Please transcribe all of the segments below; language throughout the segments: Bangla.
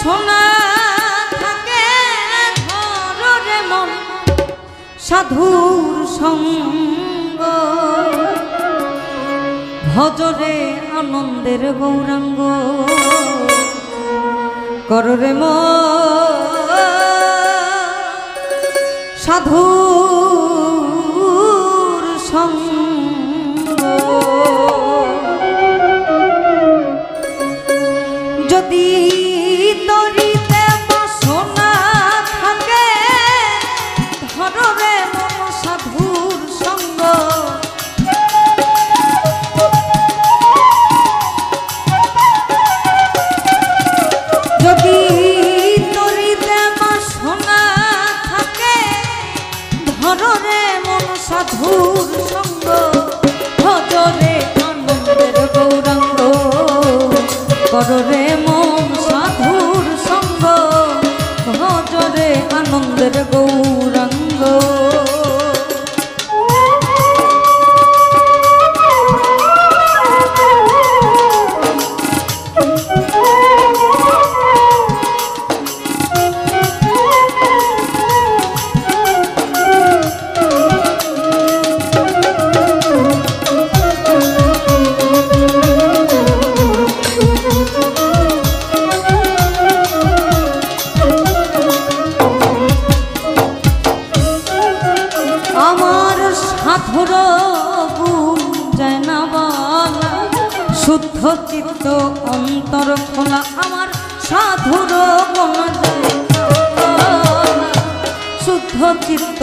বাসনা থাকে ধরো রে মন সাধুর সঙ্গ ভজরে আনন্দের গৌরাঙ্গ করো রে মন সাধুর সঙ্গ যদি তরিতে বাসনা থাকে ধরো রে মন সাধুর সঙ্গ যদি তরিতে বাসনা থাকে ধরো রে মন সাধুর সঙ্গ ভজরে আনন্দের গৌরাঙ্গ করো রে মন সাধুর সঙ্গ ভজরে আনন্দের গৌরাঙ্গ সাধুর গুণ যায় না বলা শুদ্ধ চিত্ত অন্তর খোলা আমার সাধুর গুণ যায় না বলা শুদ্ধ চিত্ত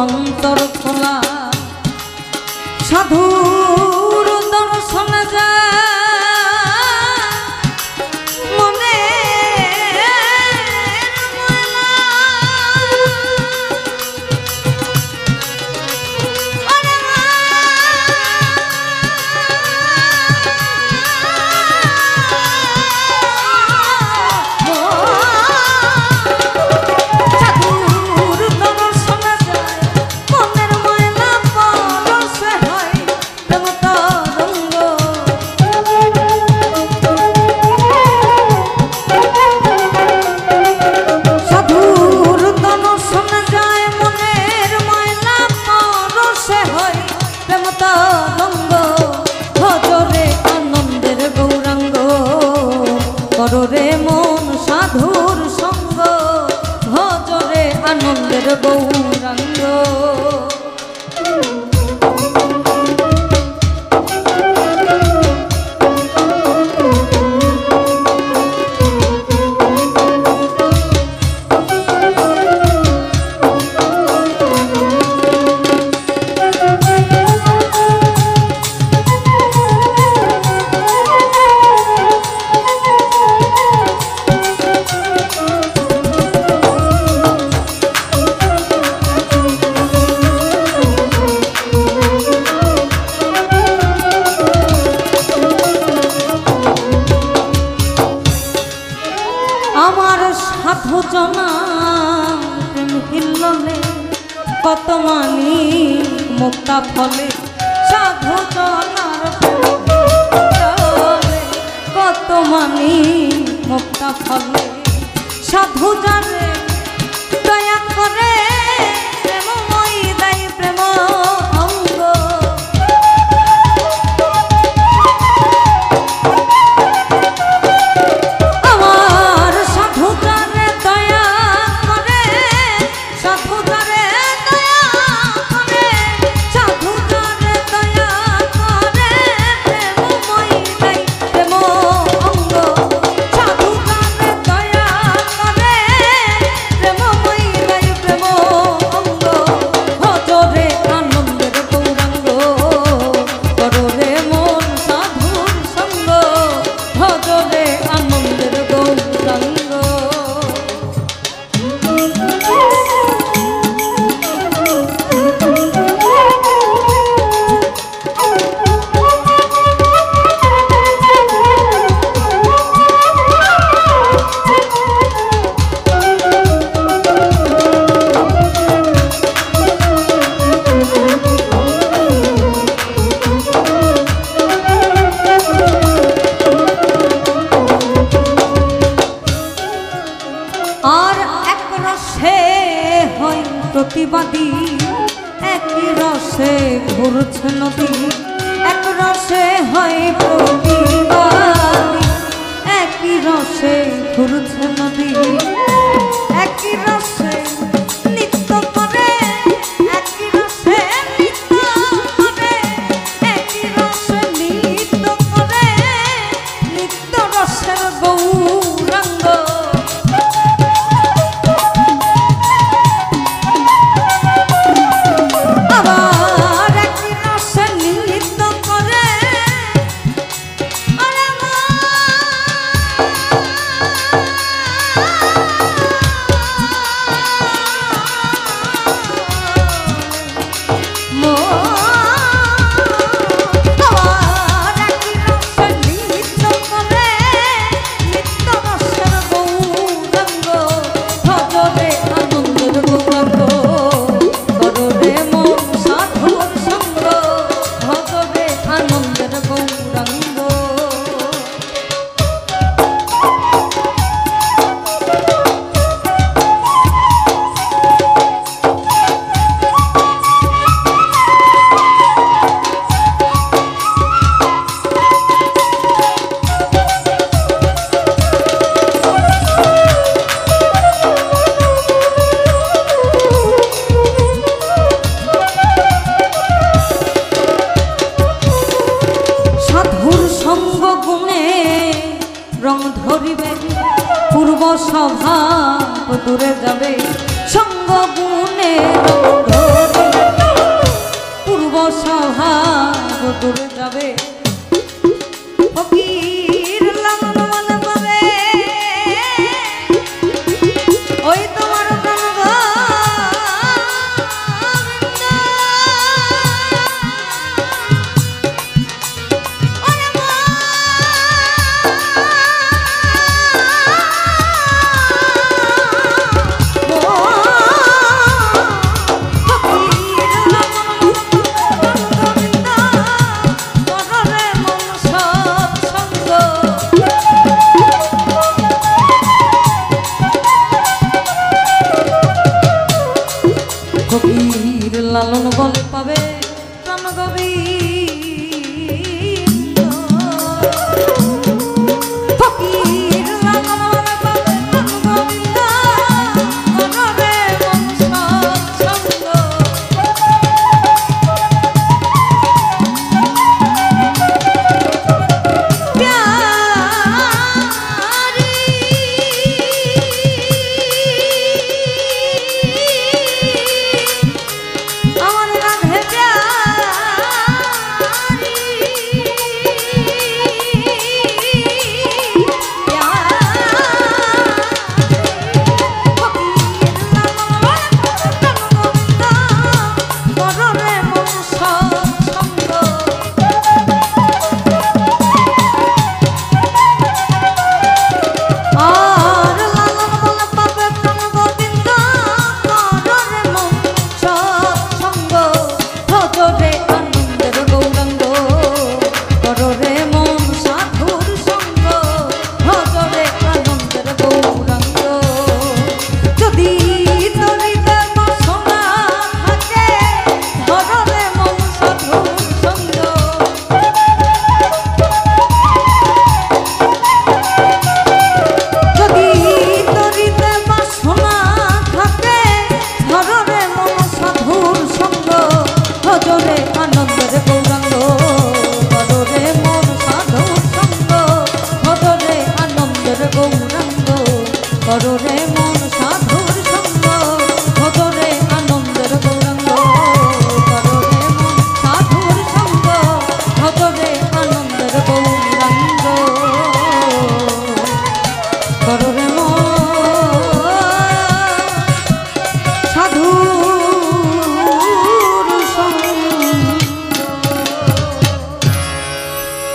অন্তর খোলা সাধুর দর্শন যায় মনে করো রে মন সাধুর সঙ্গ ভজরে আনন্দের গৌরাঙ্গ আমার সাধু জনা প্রেম হিল্ললে কত মানি মুক্তা ফলে সাধু জনার কত মানি মুক্তা ফলে সাধু জানে দয়া করে প্রেমময়ী দেয় প্রেম অঙ্গ ঘুরছে নদী এক রসে হয় প্রতিবাদী একই রসে ঘুরছে নদী একই রসে নৃত্য করে একই রসে নৃত্য করে একই রসে নৃত্য করে নৃত্য রসের গৌরাঙ্গ রং ধরিবে পূর্ব স্বভাব দূরে যাবে সঙ্গ গুণে রং ধরিবে পূর্ব স্বভাব দূরে যাবে।